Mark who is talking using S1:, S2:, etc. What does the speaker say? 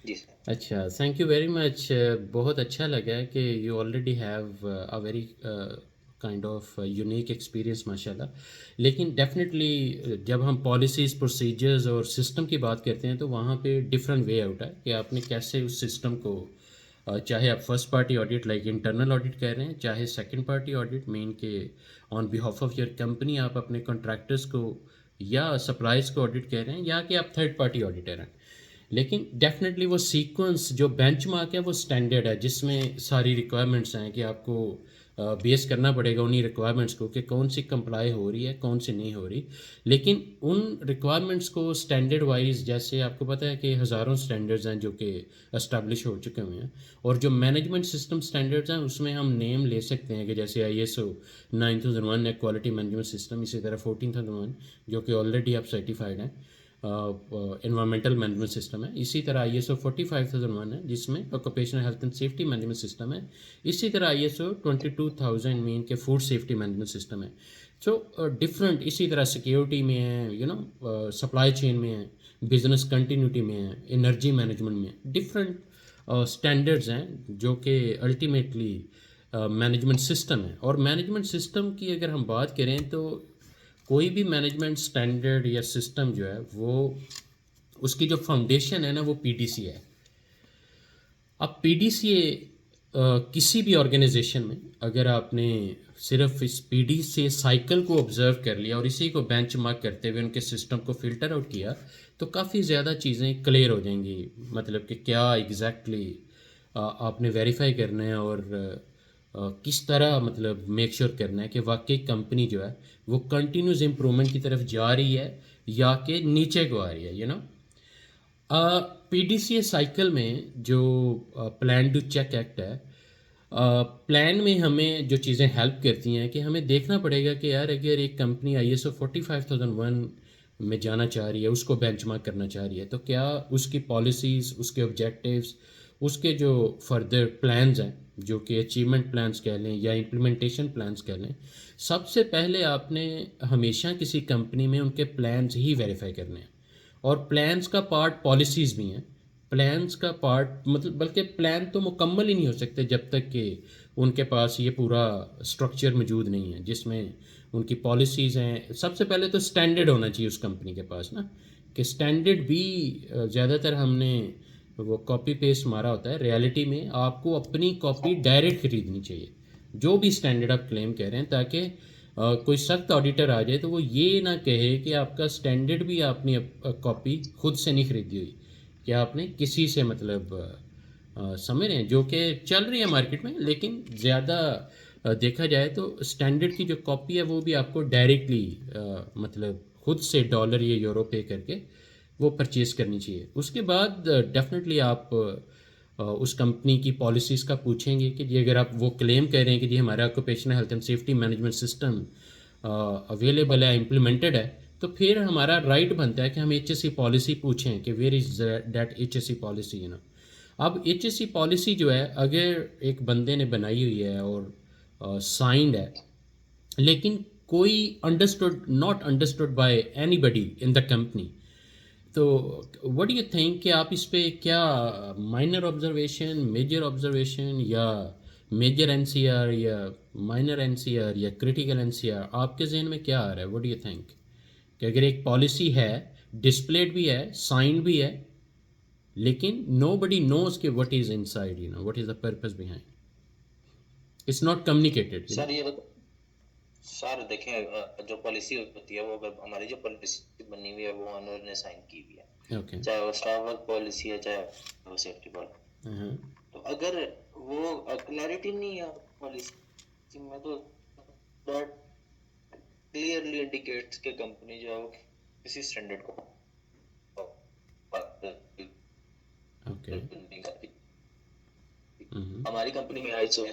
S1: جی سر.
S2: اچھا، thank you very much. بہت اچھا لگا کہ you already have a very kind of unique experience ماشاء اللہ. لیکن ڈیفینیٹلی جب ہم پالیسیز پروسیجرز اور سسٹم کی بات کرتے ہیں تو وہاں پہ ڈفرینٹ وے آؤٹ ہے کہ آپ نے کیسے اس سسٹم کو چاہے آپ first party audit like internal audit کہہ رہے ہیں، چاہے سیکنڈ پارٹی آڈٹ مین کہ آن بیہاف آف یور کمپنی آپ اپنے کنٹریکٹرس کو یا سپلائز کو آڈٹ کہہ رہے ہیں، یا کہ آپ تھرڈ پارٹی آڈیٹر ہیں. لیکن ڈیفینیٹلی وہ سیکوینس جو بینچ مارک ہے وہ اسٹینڈرڈ ہے، جس میں ساری ریکوائرمنٹس ہیں کہ آپ کو بیس کرنا پڑے گا انہیں ریکوائرمنٹس کو کہ کون سی کمپلائی ہو رہی ہے کون سی نہیں ہو رہی. لیکن ان ریکوائرمنٹس کو اسٹینڈرڈ وائز، جیسے آپ کو پتہ ہے کہ ہزاروں اسٹینڈرڈز ہیں جو کہ اسٹیبلش ہو چکے ہوئے ہیں، اور جو مینجمنٹ سسٹم اسٹینڈرڈز ہیں اس میں ہم نیم لے سکتے ہیں کہ جیسے ISO 9001 ہے کوالٹی مینجمنٹ سسٹم، اسی طرح 14001 جو کہ آلریڈی آپ سرٹیفائڈ ہیں انوائرمنٹل مینجمنٹ سسٹم ہے. اسی طرح ISO 45001 ہے جس میں occupational health and safety management system ہے. اسی طرح ISO 22000 مین کے فوڈ سیفٹی مینجمنٹ سسٹم ہے. سو ڈفرینٹ، اسی طرح سیکیورٹی میں ہے، سپلائی چین میں ہے، بزنس کنٹینیوٹی میں ہے، انرجی مینجمنٹ میں ڈفرینٹ اسٹینڈرڈز ہیں جو کہ الٹیمیٹلی مینجمنٹ سسٹم ہے. اور مینجمنٹ سسٹم کی اگر ہم بات کریں تو کوئی بھی مینجمنٹ اسٹینڈرڈ یا سسٹم جو ہے وہ اس کی جو فاؤنڈیشن ہے نا وہ PDCA ہے. اب PDCA کسی بھی آرگنائزیشن میں اگر آپ نے صرف اس PDCA سائیکل کو آبزرو کر لیا اور اسی کو بینچ مارک کرتے ہوئے ان کے سسٹم کو فلٹر آؤٹ کیا تو کافی زیادہ چیزیں کلیئر ہو جائیں گی. مطلب کہ کیا ایگزیکٹلی آپ نے ویریفائی کرنا ہے اور کس طرح مطلب میک شور کرنا ہے کہ واقعی کمپنی جو ہے وہ کنٹینیوس امپرومنٹ کی طرف جا رہی ہے یا کہ نیچے کو آ رہی ہے. PDCA سائیکل میں جو پلان ٹو چیک ایکٹ ہے، پلان میں ہمیں جو چیزیں ہیلپ کرتی ہیں کہ ہمیں دیکھنا پڑے گا کہ یار اگر ایک کمپنی ISO 45001 میں جانا چاہ رہی ہے، اس کو بینچ مارک کرنا چاہ رہی ہے، تو کیا اس کی پالیسیز، اس کے آبجیکٹیوز، اس کے جو فردر پلانز ہیں جو کہ اچیومنٹ پلانز کہہ لیں یا امپلیمنٹیشن پلانز کہہ لیں، سب سے پہلے آپ نے ہمیشہ کسی کمپنی میں ان کے پلانز ہی ویریفائی کرنے ہیں. اور پلانس کا پارٹ پالیسیز بھی ہیں. پلانس کا پارٹ مطلب بلکہ پلان تو مکمل ہی نہیں ہو سکتے جب تک کہ ان کے پاس یہ پورا اسٹرکچر موجود نہیں ہے جس میں ان کی پالیسیز ہیں. سب سے پہلے تو اسٹینڈرڈ ہونا چاہیے اس کمپنی کے پاس نا، کہ اسٹینڈرڈ بھی زیادہ تر ہم نے وہ کاپی پیسٹ مارا ہوتا ہے. ریالٹی میں آپ کو اپنی کاپی ڈائریکٹ خریدنی چاہیے جو بھی اسٹینڈرڈ آپ کلیم کہہ رہے ہیں، تاکہ کوئی سخت آڈیٹر آ جائے تو وہ یہ نہ کہے کہ آپ کا اسٹینڈرڈ بھی آپ نے کاپی خود سے نہیں خریدی ہوئی، کہ آپ نے کسی سے مطلب سمجھ رہے ہیں جو کہ چل رہی ہے مارکیٹ میں. لیکن زیادہ دیکھا جائے تو اسٹینڈرڈ کی جو کاپی ہے وہ بھی آپ کو ڈائریکٹلی مطلب خود سے $، یا یورو پے کر کے وہ پرچیز کرنی چاہیے. اس کے بعد ڈیفینیٹلی آپ اس کمپنی کی پالیسیز کا پوچھیں گے کہ جی اگر آپ وہ کلیم کہہ رہے ہیں کہ جی ہمارا occupational health and safety management system available ہے، امپلیمنٹڈ ہے، تو پھر ہمارا رائٹ بنتا ہے کہ ہم HSE پالیسی پوچھیں کہ where is that HSE policy. اب HSE پالیسی جو ہے اگر ایک بندے نے بنائی ہوئی ہے اور سائنڈ ہے، لیکن کوئی not understood by anybody in the company, تو وٹ ڈو یو تھنک کہ آپ اس پہ کیا مائنر آبزرویشن، میجر آبزرویشن، یا میجر NCR یا مائنر NCR یا کریٹیکل NCR آپ کے ذہن میں کیا آ رہا ہے؟ وٹ ڈو یو تھنک کہ اگر ایک پالیسی ہے، ڈسپلیڈ بھی ہے، سائن بھی ہے، لیکن نو بڈی نوز کہ what is inside, what is the purpose behind, it's not communicated.
S1: Sir یہ سر دیکھیں، جو پالیسی ہوتی ہے وہ ہماری جو پالیسی بنی ہوئی ہے وہ انہوں نے سائن کی ہوئی ہے،
S2: اوکے.
S1: چاہے وہ اسٹاف ورک پالیسی ہے چاہے وہ سیفٹی پالیسی. تو اگر وہ کلیئرٹی نہیں ہے پالیسی میں تو دیٹ کلیئرلی انڈیکیٹس کہ کمپنی جو ہے وہ کسی اسٹینڈرڈ کو
S2: اوکے.
S1: نہیں کرتی. ہماری کمپنی میں ISO